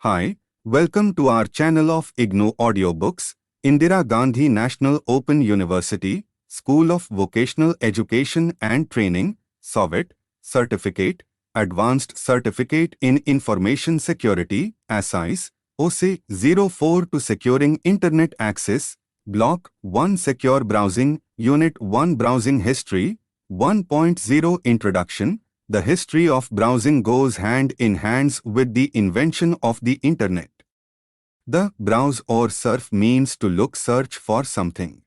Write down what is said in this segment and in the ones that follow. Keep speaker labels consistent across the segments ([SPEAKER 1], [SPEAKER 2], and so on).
[SPEAKER 1] Hi, welcome to our channel of IGNOU Audiobooks, Indira Gandhi National Open University, School of Vocational Education and Training, SOVET, Certificate, Advanced Certificate in Information Security, ACISE, OSEI 04 to Securing Internet Access, Block-1 Secure Browsing, Unit 1 Browsing History, 1.0 Introduction. The history of browsing goes hand in hand with the invention of the Internet. The browse or surf means to look, search for something.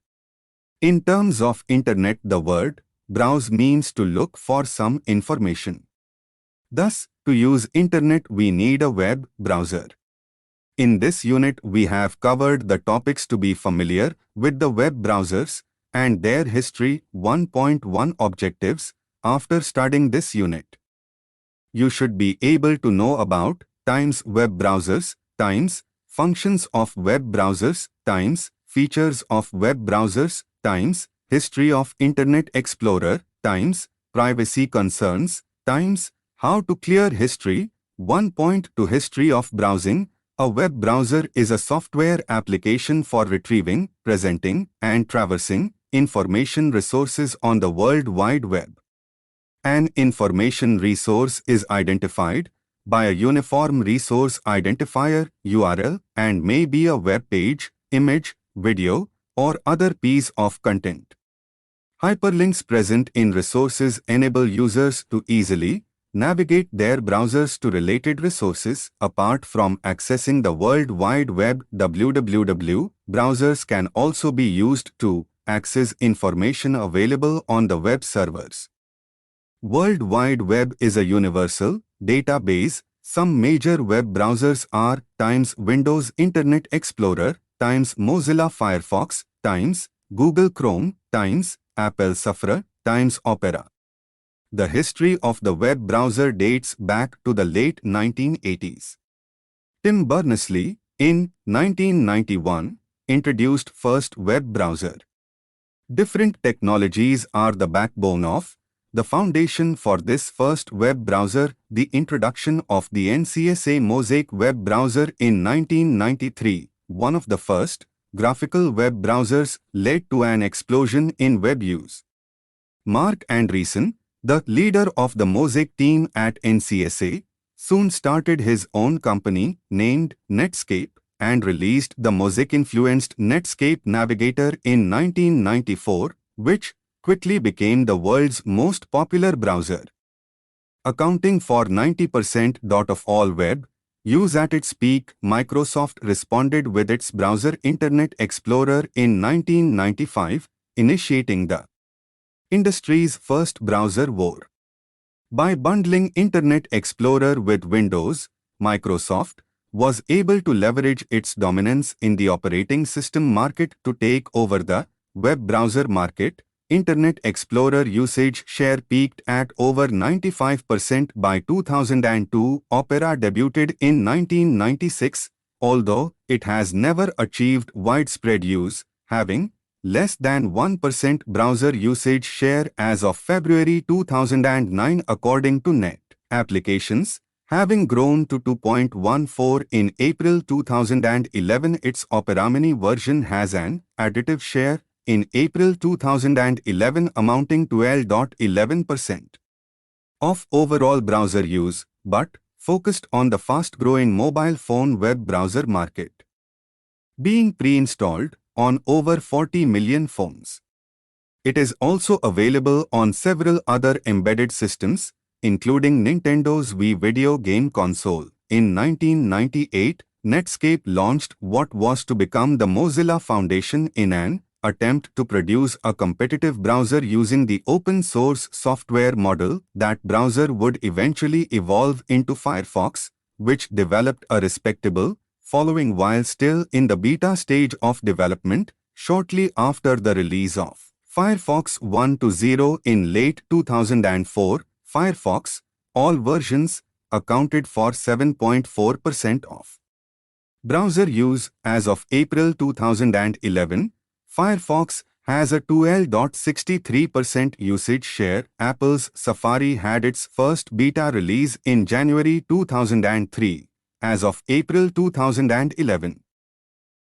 [SPEAKER 1] In terms of Internet, the word browse means to look for some information. Thus, to use Internet we need a web browser. In this unit we have covered the topics to be familiar with the web browsers and their history. 1.1 Objectives. After studying this unit, you should be able to know about times web browsers, times functions of web browsers, times features of web browsers, times history of Internet Explorer, times privacy concerns, times how to clear history. 1.2 History of browsing. A web browser is a software application for retrieving, presenting, and traversing information resources on the World Wide Web. An information resource is identified by a uniform resource identifier (URL) and may be a web page, image, video, or other piece of content. Hyperlinks present in resources enable users to easily navigate their browsers to related resources. Apart from accessing the World Wide Web (www), browsers can also be used to access information available on the web servers. World Wide Web is a universal database. Some major web browsers are times Windows Internet Explorer, times Mozilla Firefox, times Google Chrome, times Apple Safari, times Opera. The history of the web browser dates back to the late 1980s. Tim Berners-Lee, in 1991, introduced first web browser. Different technologies are the backbone of the foundation for this first web browser. The introduction of the NCSA Mosaic web browser in 1993, one of the first graphical web browsers, led to an explosion in web use. Mark Andreessen, the leader of the Mosaic team at NCSA, soon started his own company named Netscape and released the Mosaic-influenced Netscape Navigator in 1994, which quickly became the world's most popular browser. Accounting for 90% of all web use at its peak, Microsoft responded with its browser Internet Explorer in 1995, initiating the industry's first browser war. By bundling Internet Explorer with Windows, Microsoft was able to leverage its dominance in the operating system market to take over the web browser market. Internet Explorer usage share peaked at over 95% by 2002. Opera debuted in 1996, although it has never achieved widespread use, having less than 1% browser usage share as of February 2009 according to Net. Applications, having grown to 2.14 in April 2011. Its Opera Mini version has an additive share in April 2011 amounting to 12.11% of overall browser use, but focused on the fast-growing mobile phone web browser market, being pre-installed on over 40 million phones. It is also available on several other embedded systems, including Nintendo's Wii video game console. In 1998, Netscape launched what was to become the Mozilla Foundation in an attempt to produce a competitive browser using the open-source software model. That browser would eventually evolve into Firefox, which developed a respectable following while still in the beta stage of development. Shortly after the release of Firefox 1.0 in late 2004, Firefox, all versions, accounted for 7.4% of browser use. As of April 2011, Firefox has a 12.63% usage share. Apple's Safari had its first beta release in January 2003, as of April 2011.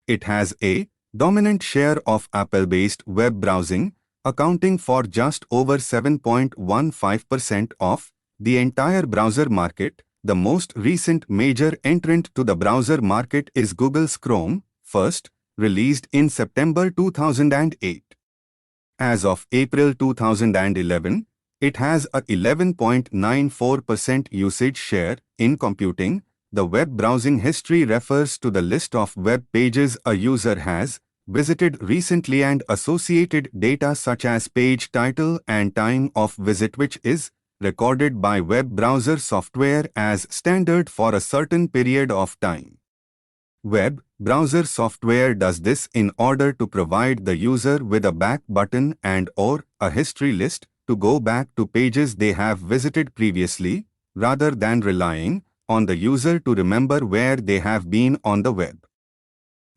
[SPEAKER 1] It has a dominant share of Apple-based web browsing, accounting for just over 7.15% of the entire browser market. The most recent major entrant to the browser market is Google's Chrome, first released in September 2008. As of April 2011, it has a 11.94% usage share in computing. The web browsing history refers to the list of web pages a user has visited recently and associated data such as page title and time of visit, which is recorded by web browser software as standard for a certain period of time. Web browser software does this in order to provide the user with a back button and/or a history list to go back to pages they have visited previously, rather than relying on the user to remember where they have been on the web.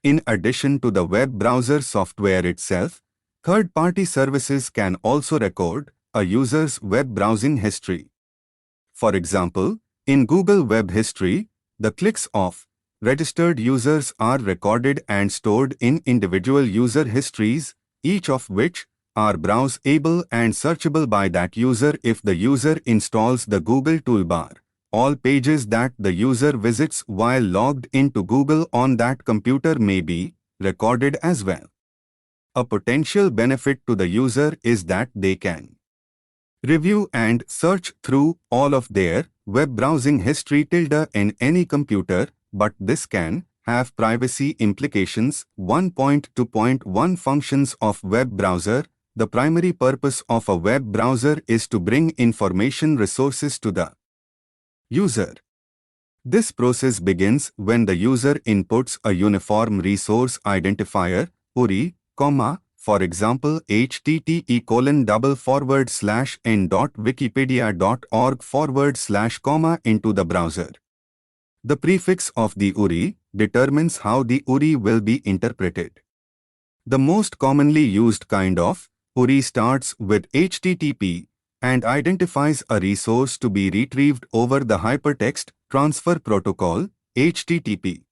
[SPEAKER 1] In addition to the web browser software itself, third-party services can also record a user's web browsing history. For example, in Google Web History, the clicks of registered users are recorded and stored in individual user histories, each of which are browsable and searchable by that user if the user installs the Google toolbar. All pages that the user visits while logged into Google on that computer may be recorded as well. A potential benefit to the user is that they can review and search through all of their web browsing history in any computer, but this can have privacy implications. 1.2.1 Functions of web browser. The primary purpose of a web browser is to bring information resources to the user. This process begins when the user inputs a uniform resource identifier, URI, for example http://n.wikipedia.org/, into the browser. The prefix of the URI determines how the URI will be interpreted. The most commonly used kind of URI starts with HTTP and identifies a resource to be retrieved over the Hypertext Transfer Protocol, HTTP.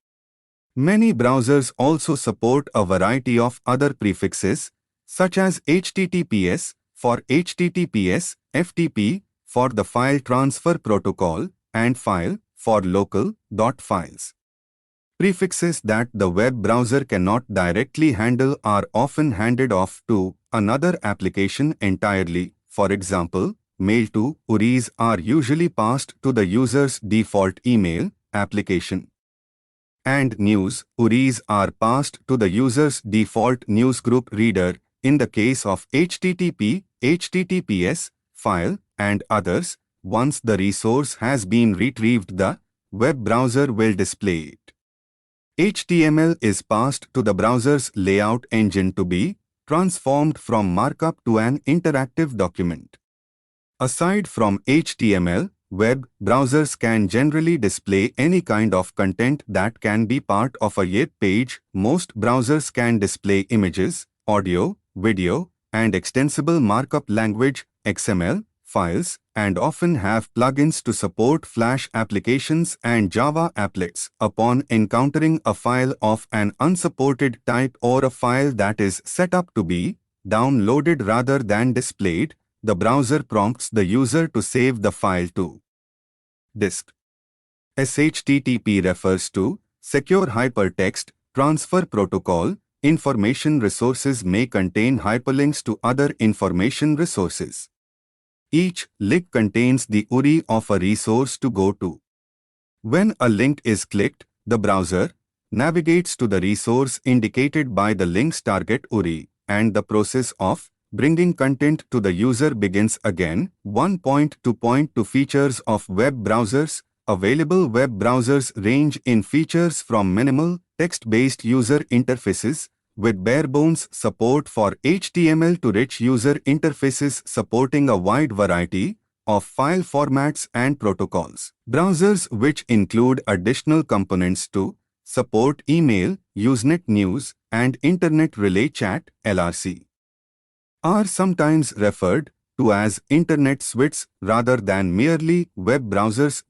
[SPEAKER 1] Many browsers also support a variety of other prefixes, such as HTTPS for HTTPS, FTP for the File Transfer Protocol, and File for local .files. Prefixes that the web browser cannot directly handle are often handed off to another application entirely. For example, mail to URIs are usually passed to the user's default email application. And news URIs are passed to the user's default newsgroup reader. In the case of HTTP, HTTPS, file, and others, once the resource has been retrieved, the web browser will display it. HTML is passed to the browser's layout engine to be transformed from markup to an interactive document. Aside from HTML, web browsers can generally display any kind of content that can be part of a web page. Most browsers can display images, audio, video, and extensible markup language, XML, files, and often have plugins to support Flash applications and Java applets. Upon encountering a file of an unsupported type or a file that is set up to be downloaded rather than displayed, the browser prompts the user to save the file to disk. SHTTP refers to Secure Hypertext Transfer Protocol. Information resources may contain hyperlinks to other information resources. Each link contains the URI of a resource to go to. When a link is clicked, the browser navigates to the resource indicated by the link's target URI, and the process of bringing content to the user begins again. 1.2.2 Features of web browsers. Available web browsers range in features from minimal, text-based user interfaces with bare-bones support for HTML to rich user interfaces supporting a wide variety of file formats and protocols. Browsers which include additional components to support email, Usenet News, and Internet Relay Chat (LRC) are sometimes referred to as Internet suites rather than merely web browsers.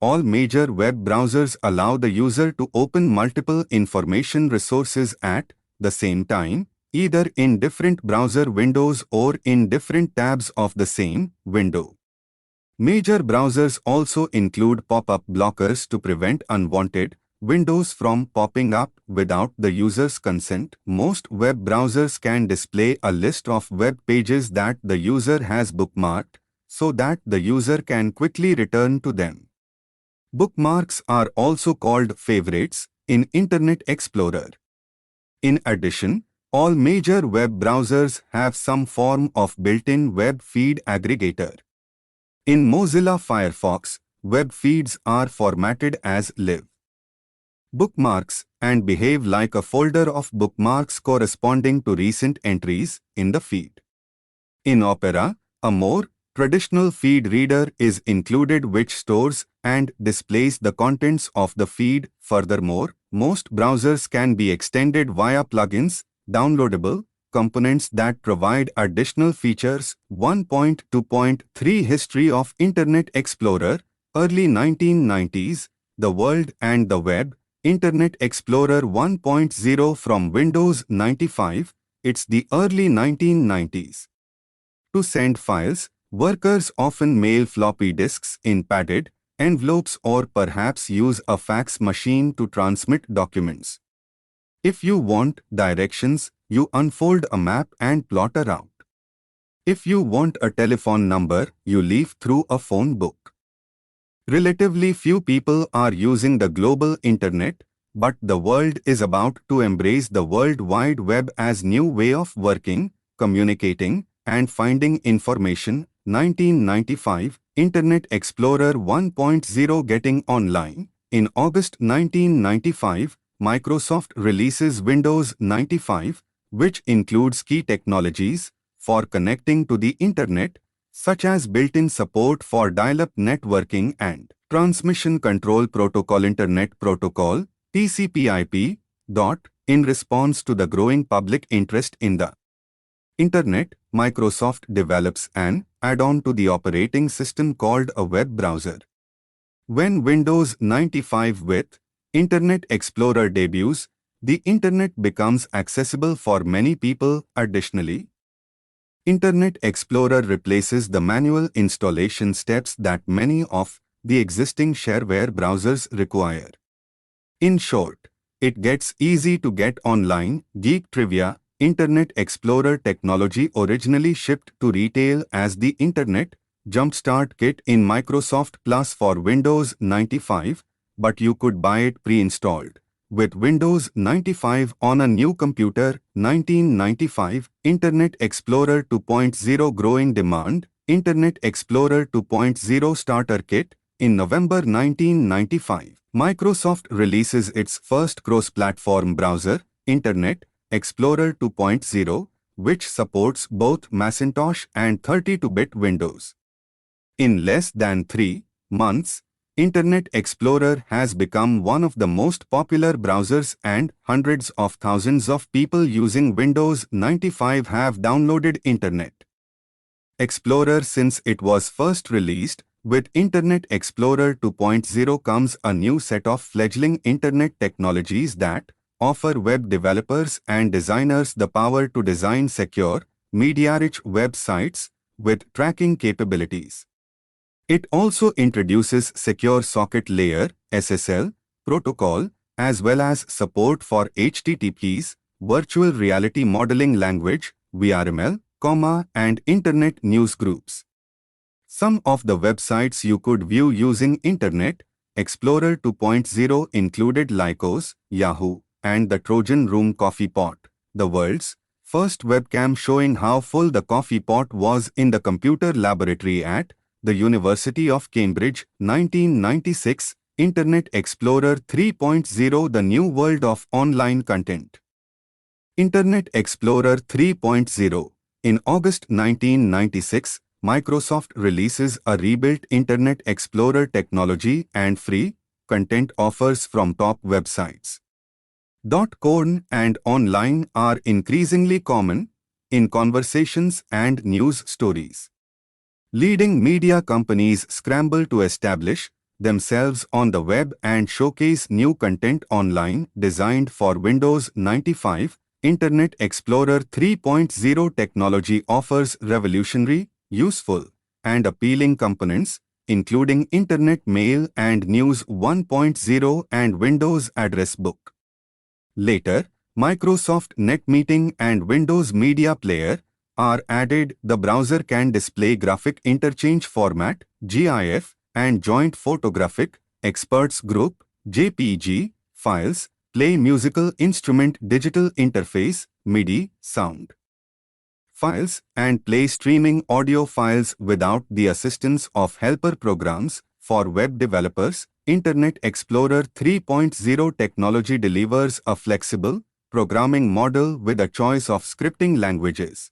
[SPEAKER 1] All major web browsers allow the user to open multiple information resources at the same time, either in different browser windows or in different tabs of the same window. Major browsers also include pop-up blockers to prevent unwanted windows from popping up without the user's consent. Most web browsers can display a list of web pages that the user has bookmarked so that the user can quickly return to them. Bookmarks are also called favorites in Internet Explorer. In addition, all major web browsers have some form of built-in web feed aggregator. In Mozilla Firefox, web feeds are formatted as live bookmarks and behave like a folder of bookmarks corresponding to recent entries in the feed. In Opera, a more traditional feed reader is included which stores and displays the contents of the feed. Furthermore, most browsers can be extended via plugins, downloadable components that provide additional features. 1.2.3 History of Internet Explorer, early 1990s, the world and the web. Internet Explorer 1.0 from Windows 95, it's the early 1990s. To send files, workers often mail floppy disks in padded envelopes or perhaps use a fax machine to transmit documents. If you want directions, you unfold a map and plot a route. If you want a telephone number, you leaf through a phone book. Relatively few people are using the global internet, but the world is about to embrace the World Wide Web as new way of working, communicating, and finding information. 1995, Internet Explorer 1.0 getting online. In August 1995, Microsoft releases Windows 95, which includes key technologies for connecting to the internet, such as built-in support for dial-up networking and Transmission Control Protocol. Internet Protocol, TCP/IP. In response to the growing public interest in the Internet, Microsoft develops an add-on to the operating system called a web browser. When Windows 95 with Internet Explorer debuts, the Internet becomes accessible for many people. Additionally, Internet Explorer replaces the manual installation steps that many of the existing shareware browsers require. In short, it gets easy to get online. Geek trivia: Internet Explorer technology originally shipped to retail as the Internet Jumpstart Kit in Microsoft Plus for Windows 95, but you could buy it pre-installed with Windows 95 on a new computer. 1995, Internet Explorer 2.0 growing demand. Internet Explorer 2.0 Starter Kit. In November 1995, Microsoft releases its first cross-platform browser, Internet Explorer 2.0, which supports both Macintosh and 32-bit Windows. In less than 3 months, Internet Explorer has become one of the most popular browsers and hundreds of thousands of people using Windows 95 have downloaded Internet Explorer since it was first released. With Internet Explorer 2.0 comes a new set of fledgling Internet technologies that offer web developers and designers the power to design secure, media-rich websites with tracking capabilities. It also introduces Secure Socket Layer (SSL) protocol, as well as support for HTTPs, Virtual Reality Modeling Language (VRML), and Internet Newsgroups. Some of the websites you could view using Internet Explorer 2.0 included Lycos, Yahoo, and the Trojan Room Coffee Pot, the world's first webcam showing how full the coffee pot was in the computer laboratory at the University of Cambridge. 1996, Internet Explorer 3.0 The New World of Online Content. Internet Explorer 3.0. In August 1996, Microsoft releases a rebuilt Internet Explorer technology and free content offers from top websites. .com and online are increasingly common in conversations and news stories. Leading media companies scramble to establish themselves on the web and showcase new content online designed for Windows 95. Internet Explorer 3.0 technology offers revolutionary, useful, and appealing components, including Internet Mail and News 1.0 and Windows Address Book. Later, Microsoft NetMeeting and Windows Media Player are added. The browser can display graphic interchange format, GIF, and joint photographic, experts group, JPG, files, play musical instrument digital interface, MIDI, sound files, and play streaming audio files without the assistance of helper programs. For web developers, Internet Explorer 3.0 technology delivers a flexible, programming model with a choice of scripting languages.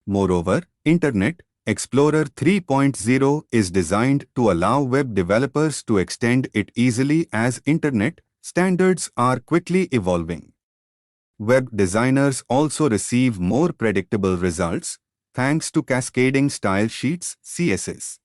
[SPEAKER 1] Moreover, Internet Explorer 3.0 is designed to allow web developers to extend it easily as Internet standards are quickly evolving. Web designers also receive more predictable results thanks to cascading style sheets (CSS).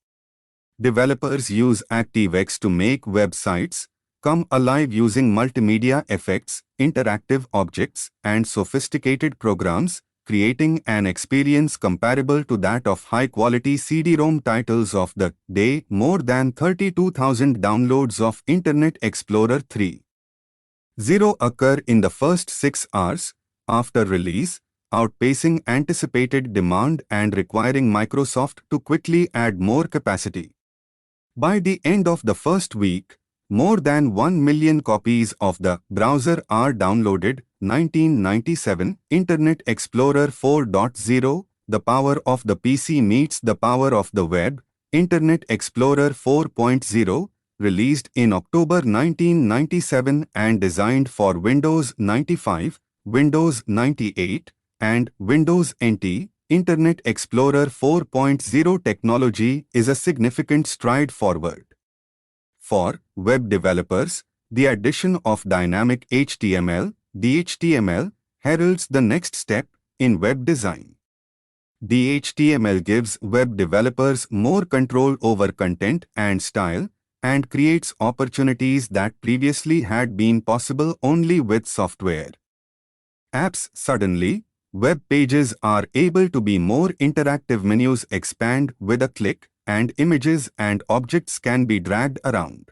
[SPEAKER 1] Developers use ActiveX to make websites come alive using multimedia effects, interactive objects, and sophisticated programs, creating an experience comparable to that of high-quality CD-ROM titles of the day. More than 32,000 downloads of Internet Explorer 3.0 occur in the first 6 hours after release, outpacing anticipated demand and requiring Microsoft to quickly add more capacity. By the end of the first week, more than 1 million copies of the browser are downloaded. 1997 Internet Explorer 4.0, the power of the PC meets the power of the web. Internet Explorer 4.0, released in October 1997 and designed for Windows 95, Windows 98, and Windows NT. Internet Explorer 4.0 technology is a significant stride forward. For web developers, the addition of dynamic HTML, DHTML, heralds the next step in web design. DHTML gives web developers more control over content and style and creates opportunities that previously had been possible only with software. Apps. Suddenly, web pages are able to be more interactive. Menus expand with a click, and images and objects can be dragged around.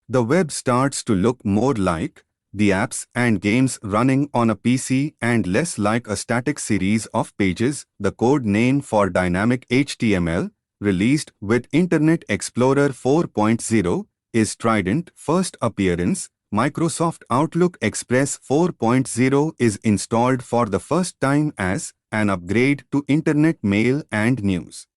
[SPEAKER 1] The web starts to look more like the apps and games running on a PC and less like a static series of pages. The code name for dynamic HTML, released with Internet Explorer 4.0, is Trident. First appearance. Microsoft Outlook Express 4.0 is installed for the first time as an upgrade to Internet Mail and News.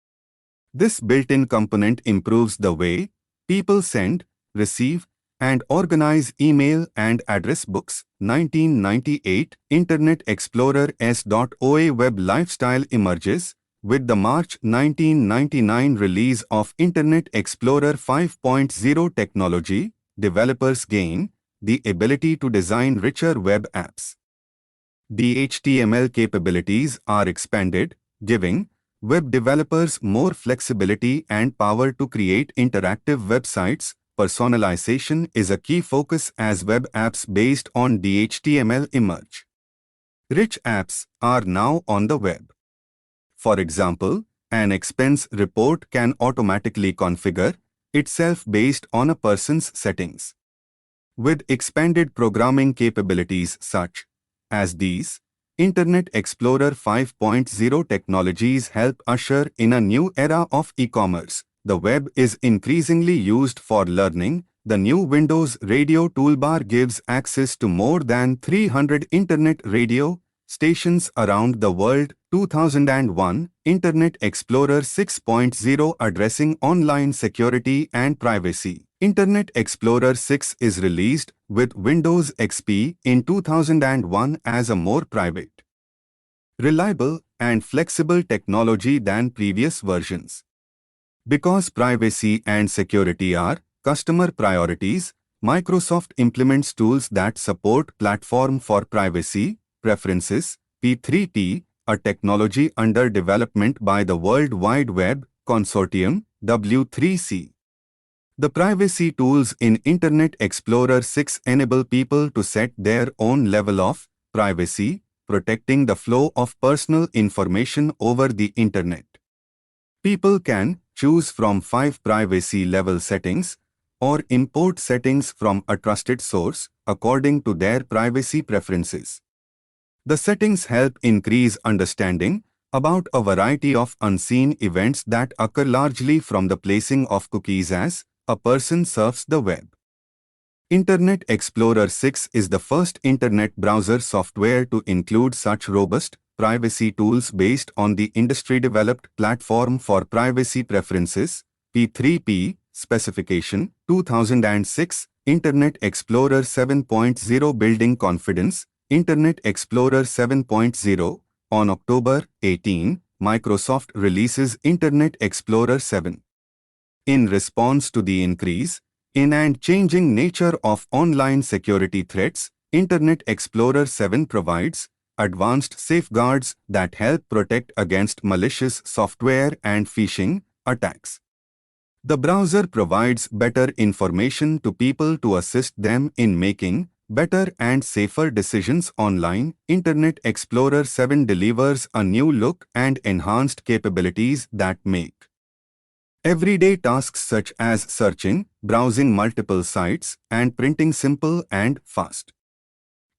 [SPEAKER 1] This built-in component improves the way people send, receive, and organize email and address books. 1998 Internet Explorer S.OA web lifestyle emerges. With the March 1999 release of Internet Explorer 5.0 technology, developers gain the ability to design richer web apps. The HTML capabilities are expanded, giving web developers more flexibility and power to create interactive websites. Personalization is a key focus as web apps based on DHTML emerge. Rich apps are now on the web. For example, an expense report can automatically configure itself based on a person's settings. With expanded programming capabilities such as these, Internet Explorer 5.0 technologies help usher in a new era of e-commerce. The web is increasingly used for learning. The new Windows Radio toolbar gives access to more than 300 Internet radio stations around the world. 2001 Internet Explorer 6.0 addressing online security and privacy. Internet Explorer 6 is released with Windows XP in 2001 as a more private, reliable, and flexible technology than previous versions. Because privacy and security are customer priorities, Microsoft implements tools that support Platform for Privacy Preferences (P3P), a technology under development by the World Wide Web Consortium (W3C). The privacy tools in Internet Explorer 6 enable people to set their own level of privacy, protecting the flow of personal information over the Internet. People can choose from 5 privacy level settings or import settings from a trusted source according to their privacy preferences. The settings help increase understanding about a variety of unseen events that occur largely from the placing of cookies as a person surfs the web. Internet Explorer 6 is the first Internet browser software to include such robust privacy tools based on the industry-developed Platform for Privacy Preferences (P3P) specification. 2006 Internet Explorer 7.0 Building Confidence. Internet Explorer 7.0. On October 18, Microsoft releases Internet Explorer 7. In response to the increase in and changing nature of online security threats, Internet Explorer 7 provides advanced safeguards that help protect against malicious software and phishing attacks. The browser provides better information to people to assist them in making better and safer decisions online. Internet Explorer 7 delivers a new look and enhanced capabilities that make everyday tasks such as searching, browsing multiple sites, and printing simple and fast.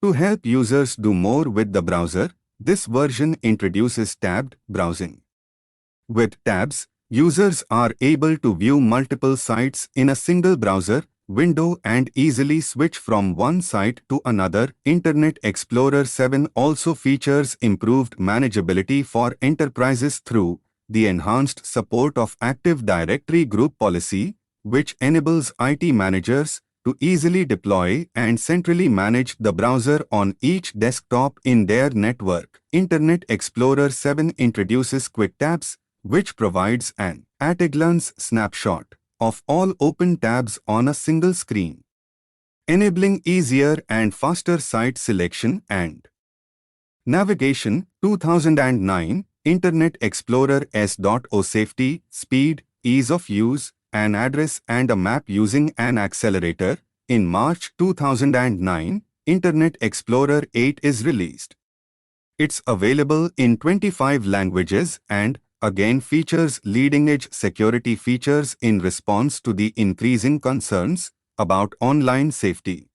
[SPEAKER 1] To help users do more with the browser, this version introduces tabbed browsing. With tabs, users are able to view multiple sites in a single browser window and easily switch from one site to another. Internet Explorer 7 also features improved manageability for enterprises through the enhanced support of Active Directory Group Policy, which enables IT managers to easily deploy and centrally manage the browser on each desktop in their network. Internet Explorer 7 introduces Quick Tabs, which provides an at-a-glance snapshot of all open tabs on a single screen, enabling easier and faster site selection and navigation. 2009 Internet Explorer S.O Safety, Speed, Ease of Use, an address and a map using an accelerator. In March 2009, Internet Explorer 8 is released. It's available in 25 languages and again features leading-edge security features in response to the increasing concerns about online safety.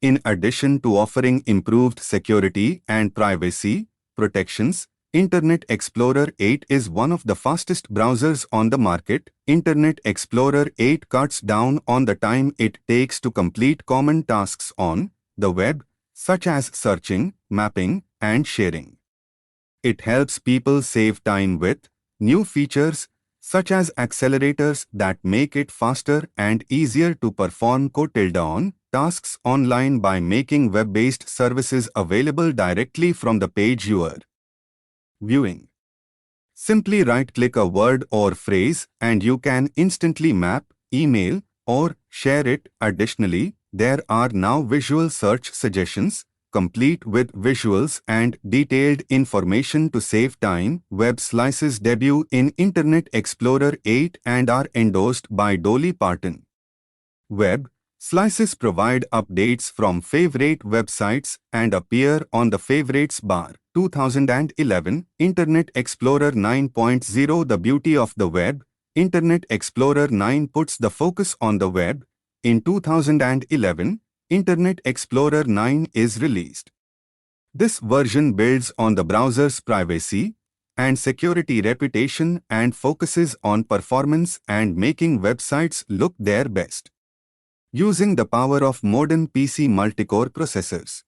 [SPEAKER 1] In addition to offering improved security and privacy protections, Internet Explorer 8 is one of the fastest browsers on the market. Internet Explorer 8 cuts down on the time it takes to complete common tasks on the web, such as searching, mapping, and sharing. It helps people save time with new features, such as accelerators that make it faster and easier to perform (on) tasks online by making web-based services available directly from the page you are viewing. Simply right-click a word or phrase and you can instantly map, email, or share it. Additionally, there are now visual search suggestions, complete with visuals and detailed information to save time. Web Slices debut in Internet Explorer 8 and are endorsed by Dolly Parton. Web Slices provide updates from favorite websites and appear on the Favorites bar. 2011 Internet Explorer 9.0 The beauty of the web. Internet Explorer 9 puts the focus on the web. In 2011, Internet Explorer 9 is released. This version builds on the browser's privacy and security reputation and focuses on performance and making websites look their best, using the power of modern PC multi-core processors.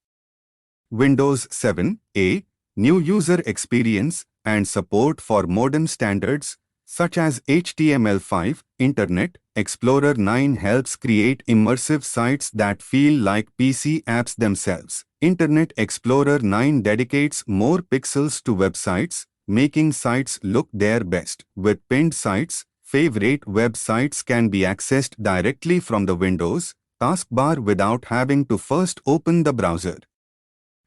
[SPEAKER 1] Windows 7, a new user experience and support for modern standards such as HTML5. Internet Explorer 9 helps create immersive sites that feel like PC apps themselves. Internet Explorer 9 dedicates more pixels to websites, making sites look their best. With pinned sites, favorite websites can be accessed directly from the Windows taskbar without having to first open the browser.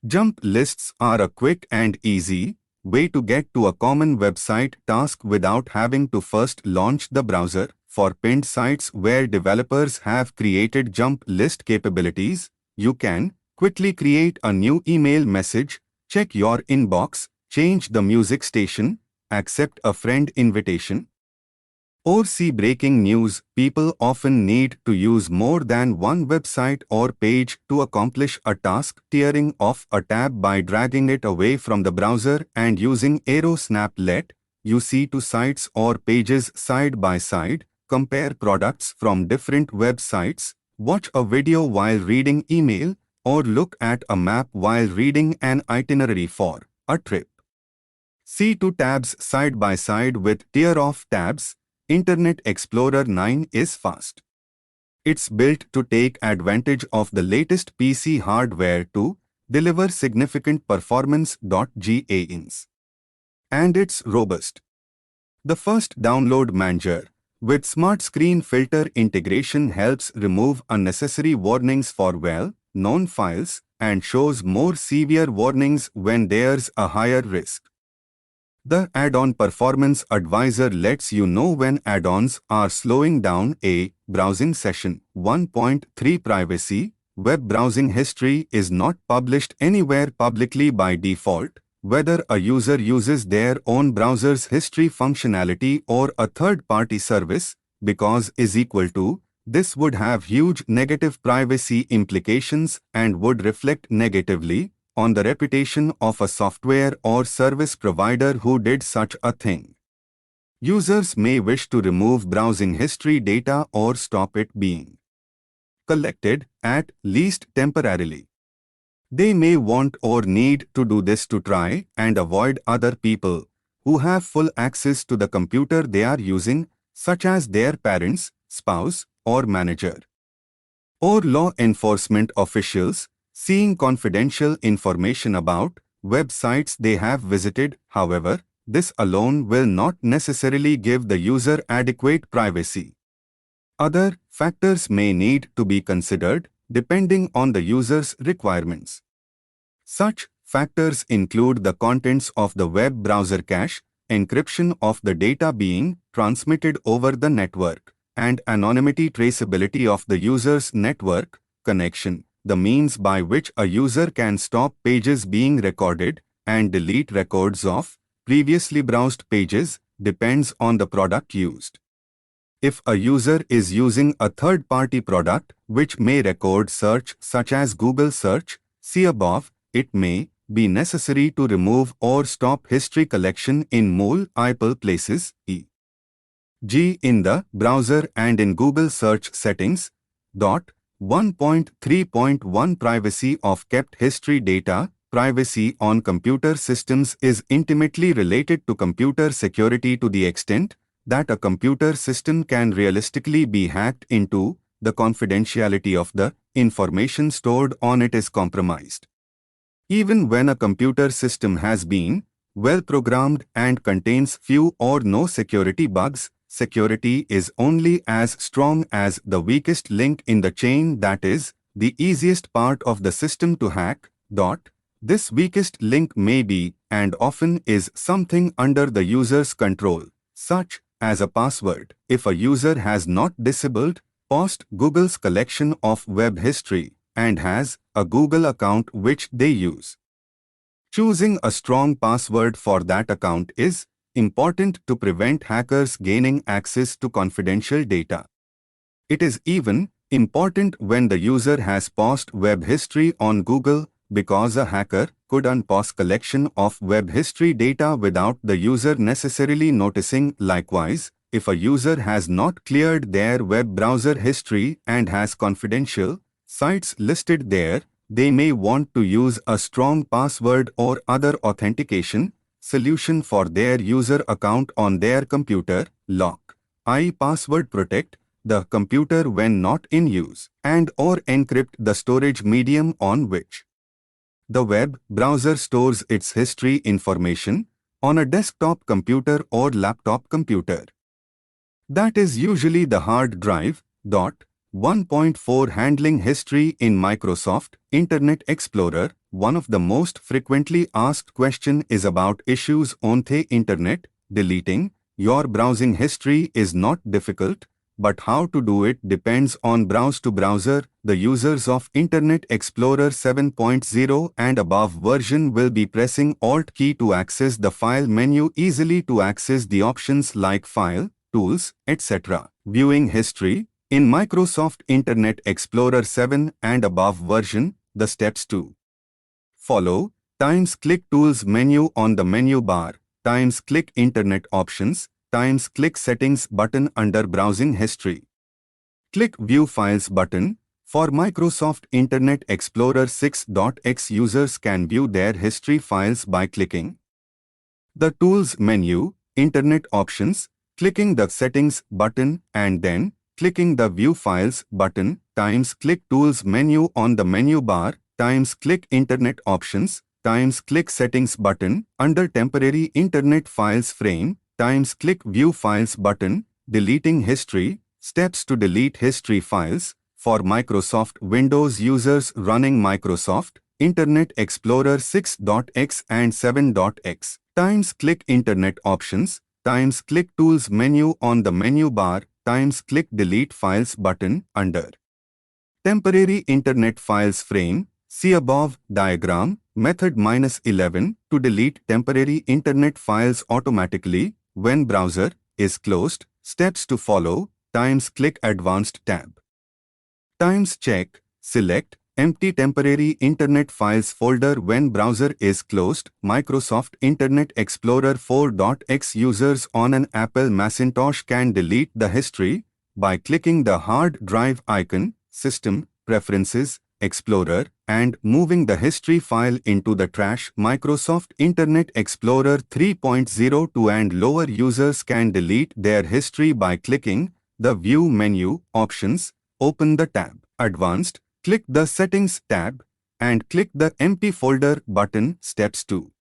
[SPEAKER 1] Jump lists are a quick and easy way to get to a common website task without having to first launch the browser. for pinned sites where developers have created jump list capabilities. You can quickly create a new email message, check your inbox, change the music station, accept a friend invitation, or see breaking news. People often need to use more than one website or page to accomplish a task. Tearing off a tab by dragging it away from the browser and using arrow snap let you see two sites or pages side by side, compare products from different websites, watch a video while reading email, or look at a map while reading an itinerary for a trip. See two tabs side by side with tear-off tabs. Internet Explorer 9 is fast. It's built to take advantage of the latest PC hardware to deliver significant performance. GAINS. And it's robust. The first download manager with Smart Screen Filter integration helps remove unnecessary warnings for well-known files and shows more severe warnings when there's a higher risk. The Add-on Performance Advisor lets you know when add-ons are slowing down a browsing session. 1.3 Privacy. Web browsing history is not published anywhere publicly by default. Whether a user uses their own browser's history functionality or a third-party service, because is equal to, this would have huge negative privacy implications and would reflect negatively on the reputation of a software or service provider who did such a thing. Users may wish to remove browsing history data or stop it being collected, at least temporarily. They may want or need to do this to try and avoid other people who have full access to the computer they are using, such as their parents, spouse, or manager, or law enforcement officials, seeing confidential information about websites they have visited. However, this alone will not necessarily give the user adequate privacy. Other factors may need to be considered depending on the user's requirements. Such factors include the contents of the web browser cache, encryption of the data being transmitted over the network, and anonymity traceability of the user's network connection. The means by which a user can stop pages being recorded and delete records of previously browsed pages depends on the product used. If a user is using a third-party product which may record search such as Google search, see above, it may be necessary to remove or stop history collection in multiple places, e.g. in the browser and in Google search settings. 1.3.1 Privacy of kept history data. Privacy on computer systems is intimately related to computer security to the extent that a computer system can realistically be hacked into. The confidentiality of the information stored on it is compromised. Even when a computer system has been well programmed and contains few or no security bugs, security is only as strong as the weakest link in the chain, that is, the easiest part of the system to hack. This weakest link may be, and often is, something under the user's control, such as a password. If a user has not disabled paused Google's collection of web history and has a Google account which they use, choosing a strong password for that account is important to prevent hackers gaining access to confidential data. It is even important when the user has paused web history on Google, because a hacker could unpause collection of web history data without the user necessarily noticing. Likewise, if a user has not cleared their web browser history and has confidential sites listed there, they may want to use a strong password or other authentication solution for their user account on their computer. Lock, i.e. password protect the computer when not in use, and or encrypt the storage medium on which the web browser stores its history information, on a desktop computer or laptop computer. That is usually the hard drive. 1.4 Handling history in Microsoft Internet Explorer. One of the most frequently asked questions is about issues on the internet. Deleting your browsing history is not difficult. but how to do it depends on browse to browser. The users of Internet Explorer 7.0 and above version will be pressing Alt key to access the file menu easily to access the options like File, Tools, etc. Viewing history. In Microsoft Internet Explorer 7 and above version, the steps to follow. Times click Tools menu on the menu bar. Times click Internet Options. Times click Settings button under Browsing History. Click View Files button. For Microsoft Internet Explorer 6.x users can view their history files by clicking the Tools menu, Internet Options, clicking the Settings button and then clicking the View Files button. Times click Tools menu on the menu bar. Times click Internet Options. Times click Settings button under Temporary Internet Files frame. Times click View Files button. Deleting history. Steps to delete history files. For Microsoft Windows users running Microsoft Internet Explorer 6.x and 7.x. Times click Internet Options. Times click Tools menu on the menu bar. Times click Delete Files button under Temporary Internet Files frame. See above diagram. Method -11 to delete temporary internet files automatically when browser is closed. Steps to follow. Times click Advanced tab. Times check, select Empty Temporary Internet Files folder when browser is closed. Microsoft Internet Explorer 4.x users on an Apple Macintosh can delete the history by clicking the hard drive icon, System, Preferences, Explorer, and moving the history file into the trash. Microsoft Internet Explorer 3.02 and lower users can delete their history by clicking the View menu, Options, open the tab. Advanced, click the Settings tab and click the Empty Folder button. Steps 2.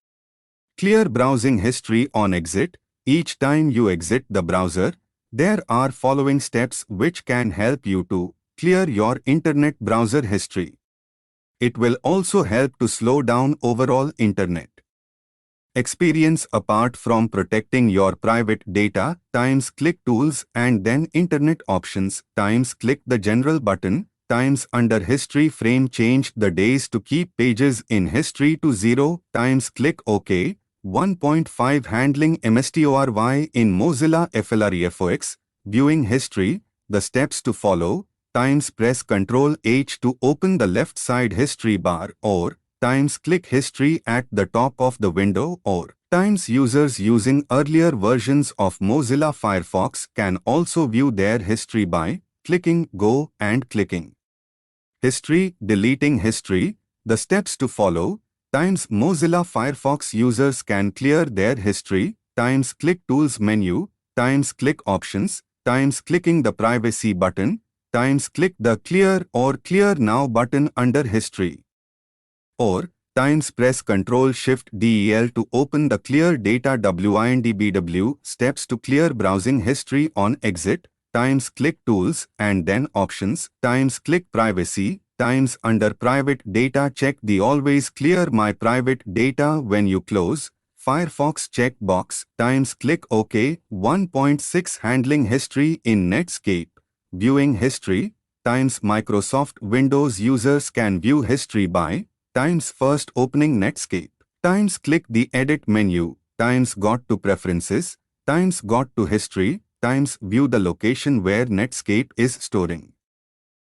[SPEAKER 1] Clear browsing history on exit. Each time you exit the browser, there are following steps which can help you to clear your internet browser history. It will also help to slow down overall internet experience. Apart from protecting your private data, times click Tools and then Internet Options. Times click the General button. Times under History frame change the days to keep pages in history to 0. Times click OK. 1.5 Handling MSTORY in Mozilla FLREFOX. Viewing history. The steps to follow. Times press Ctrl H to open the left side history bar, or times click History at the top of the window, or times users using earlier versions of Mozilla Firefox can also view their history by clicking Go and clicking History. Deleting history. The steps to follow. Times Mozilla Firefox users can clear their history. Times click Tools menu. Times click Options. Times clicking the Privacy button. Times click the Clear or Clear Now button under History. Or times press Ctrl-Shift-Del to open the Clear Data WINDBW. Steps to clear browsing history on exit. Times click Tools and then Options. Times click Privacy. Times under Private Data check the Always Clear My Private Data when you close Firefox checkbox. Times click OK. 1.6 Handling history in Netscape. Viewing history. Times Microsoft Windows users can view history by times first opening Netscape. Times click the Edit menu. Times got to Preferences. Times got to History. Times view the location where Netscape is storing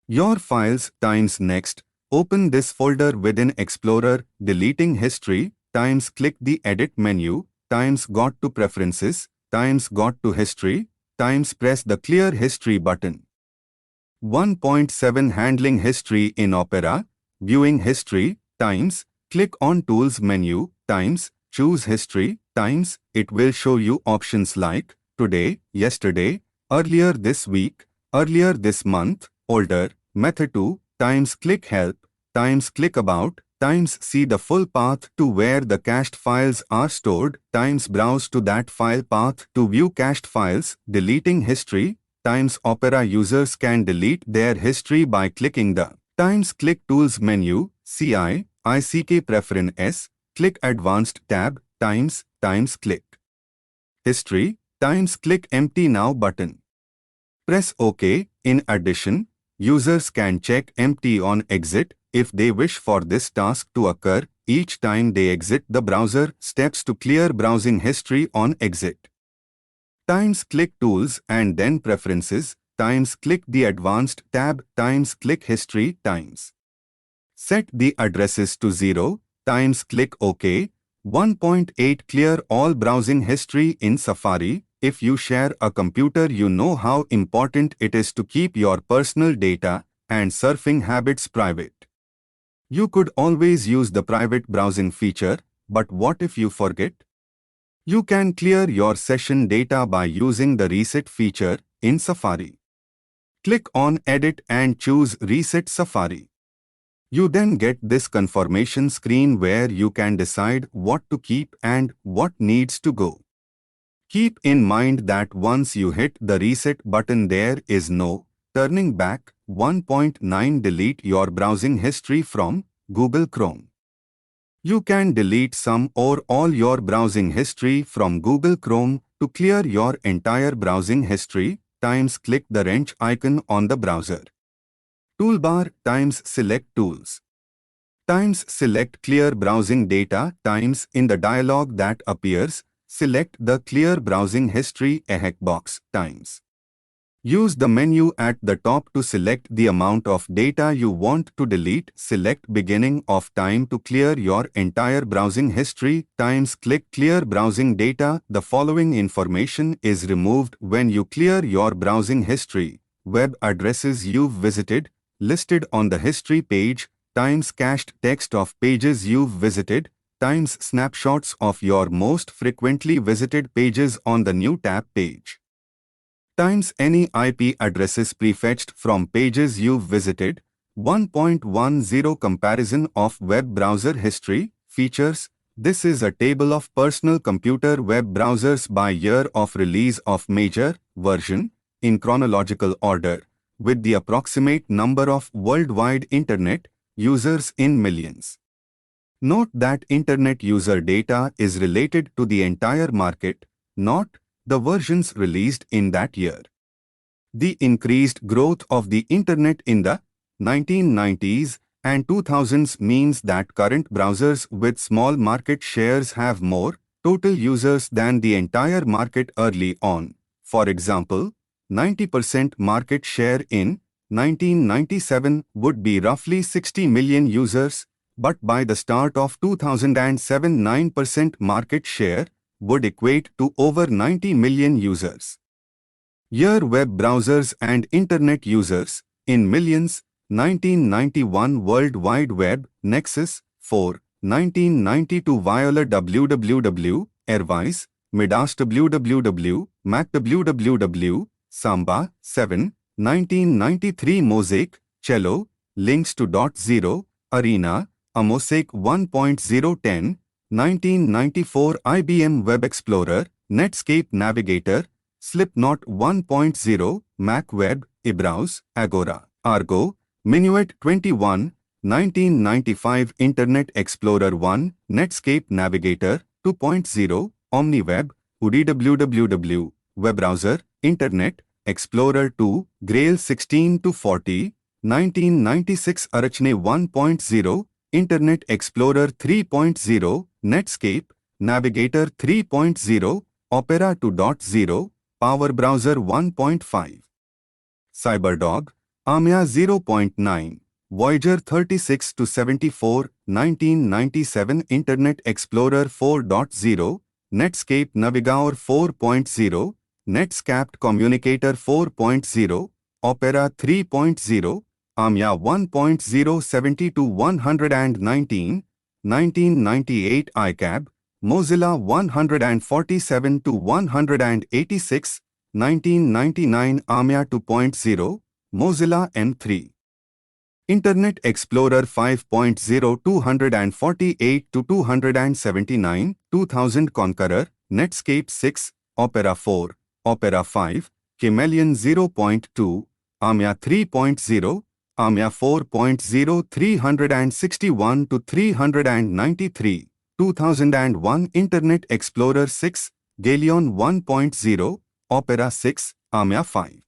[SPEAKER 1] your files. Times next, open this folder within Explorer. Deleting history. Times click the Edit menu. Times got to Preferences. Times got to History. Times press the Clear History button. 1.7 Handling history in Opera. Viewing history. Times click on Tools menu. Times choose History. Times it will show you options like Today, Yesterday, Earlier this week, Earlier this month, Older. Method 2. Times click Help. Times click About. Times see the full path to where the cached files are stored. Times browse to that file path to view cached files. Deleting history. Times Opera users can delete their history by clicking the Times click Tools menu. ICK Preference. Click Advanced tab. Times click History. Times click Empty Now button. Press OK. In addition, users can check empty on exit if they wish for this task to occur each time they exit the browser. Steps to clear browsing history on exit. Times click Tools and then Preferences. Times click the Advanced tab. Times click History. Times set the addresses to 0. Times click OK. 1.8 Clear all browsing history in Safari. If you share a computer, you know how important it is to keep your personal data and surfing habits private. You could always use the private browsing feature, but what if you forget? You can clear your session data by using the Reset feature in Safari. Click on Edit and choose Reset Safari. You then get this confirmation screen where you can decide what to keep and what needs to go. Keep in mind that once you hit the Reset button, there is no turning back. 1.9 Delete your browsing history from Google Chrome. You can delete some or all your browsing history from Google Chrome. To clear your entire browsing history, times click the wrench icon on the browser toolbar. Times select Tools. Times select Clear Browsing Data. Times in the dialog that appears, select the Clear Browsing History box. Times use the menu at the top to select the amount of data you want to delete. Select Beginning of Time to clear your entire browsing history. Times click Clear Browsing Data. The following information is removed when you clear your browsing history: web addresses you've visited, listed on the history page. Times cached text of pages you've visited. Times snapshots of your most frequently visited pages on the New tab page. Times any IP addresses prefetched from pages you've visited. 1.10 Comparison of web browser history features. This is a table of personal computer web browsers by year of release of major version in chronological order, with the approximate number of worldwide Internet users in millions. Note that Internet user data is related to the entire market, not the versions released in that year. The increased growth of the Internet in the 1990s and 2000s means that current browsers with small market shares have more total users than the entire market early on. For example, 90% market share in 1997 would be roughly 60 million users, but by the start of 2007, 9% market share would equate to over 90 million users. Year web browsers and Internet users in millions. 1991 World Wide Web, Nexus 4. 1992 Viola www, Airwise, Midas www, Mac www, Samba 7. 1993 Mosaic, Cello, Links to .0, Arena, Mosaic 1.010. 1994 IBM Web Explorer, Netscape Navigator, Slipknot 1.0, Mac Web, eBrowse, Agora, Argo, Minuet 21. 1995 Internet Explorer 1, Netscape Navigator 2.0, OmniWeb, UDWWW, Web Browser, Internet Explorer 2, Grail 16 to 40. 1996 Arachne 1.0, Internet Explorer 3.0, Netscape Navigator 3.0, Opera 2.0, Power Browser 1.5. Cyberdog, AMIA 0.9, Voyager 36 to 74. 1997 Internet Explorer 4.0, Netscape Navigator 4.0, Netscape Communicator 4.0, Opera 3.0, AMIA 1.0. 70 to 119. 1998 ICAB, Mozilla 147 to 186. 1999 AMIA 2.0, Mozilla M3. Internet Explorer 5.0 248 to 279. 2000 Conqueror, Netscape 6, Opera 4, Opera 5, Chameleon 0.2, AMIA 3.0, AMIA 4.0 361 to 393. 2001 Internet Explorer 6, Galeon 1.0, Opera 6, AMIA 5.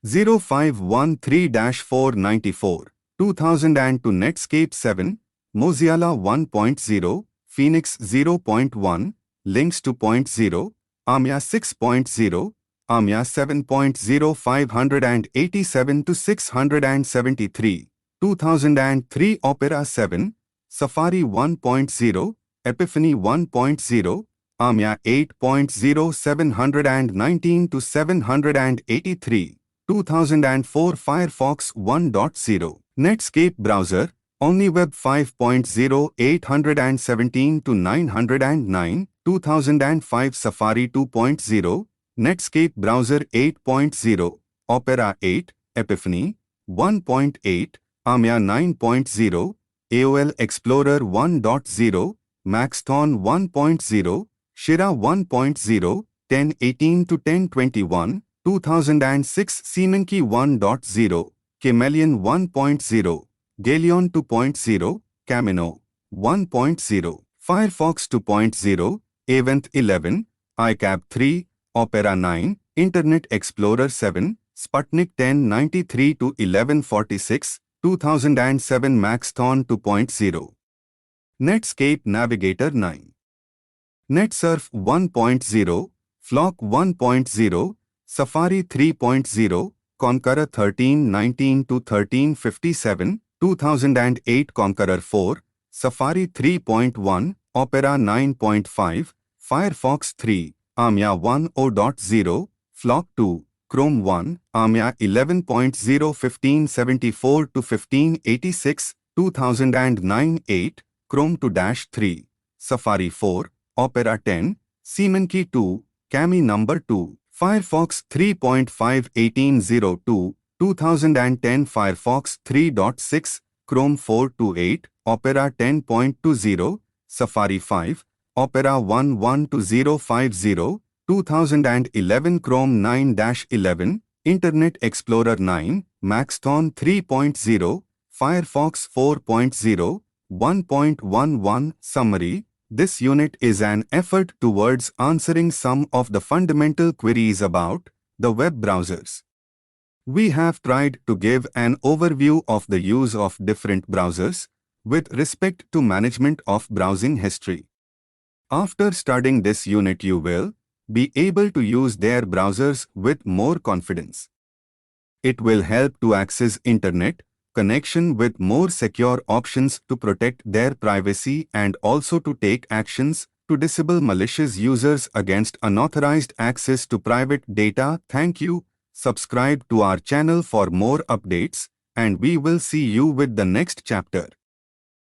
[SPEAKER 1] 0513-494, 2002 Netscape 7, Mozilla 1.0, Phoenix 0.1, Lynx 2.0, AMIA 6.0, AMIA 7.0 587 to 673, 2003 Opera 7, Safari 1.0, Epiphany 1.0, AMIA 8.0 719 to 783, 2004 Firefox 1.0, Netscape Browser, OmniWeb 5.0 817 to 909, 2005 Safari 2.0, Netscape Browser 8.0, Opera 8, Epiphany 1.8, AMIA 9.0, AOL Explorer 1.0, Maxthon 1.0, Shira 1.0, 1018 to 1021, 2006 Siemens 1.0, Chameleon 1.0, Galeon 2.0, Camino 1.0, Firefox 2.0, Avent 11, iCab 3, Opera 9, Internet Explorer 7, Sputnik 1093 to 1146, 2007 Maxthon 2.0, Netscape Navigator 9, NetSurf 1.0, Flock 1.0, Safari 3.0, Conqueror 1319 to 1357, 2008 Conqueror 4, Safari 3.1, Opera 9.5, Firefox 3, AMIA 1.0, Flock 2, Chrome 1, AMIA 11.0 1574 to 1586, 2009-8, Chrome 2-3, Safari 4, Opera 10, Siemens 2, Cami number 2, Firefox 3.5 1802, 2010 Firefox 3.6, Chrome 428, Opera 10.20, Safari 5, Opera 112050, 2011 Chrome 9-11, Internet Explorer 9, Maxthon 3.0, Firefox 4.0, 1.11 Summary. This unit is an effort towards answering some of the fundamental queries about the web browsers. We have tried to give an overview of the use of different browsers with respect to management of browsing history. After studying this unit, you will be able to use their browsers with more confidence. It will help to access internet connection with more secure options to protect their privacy and also to take actions to disable malicious users against unauthorized access to private data. Thank you. Subscribe to our channel for more updates, and we will see you with the next chapter.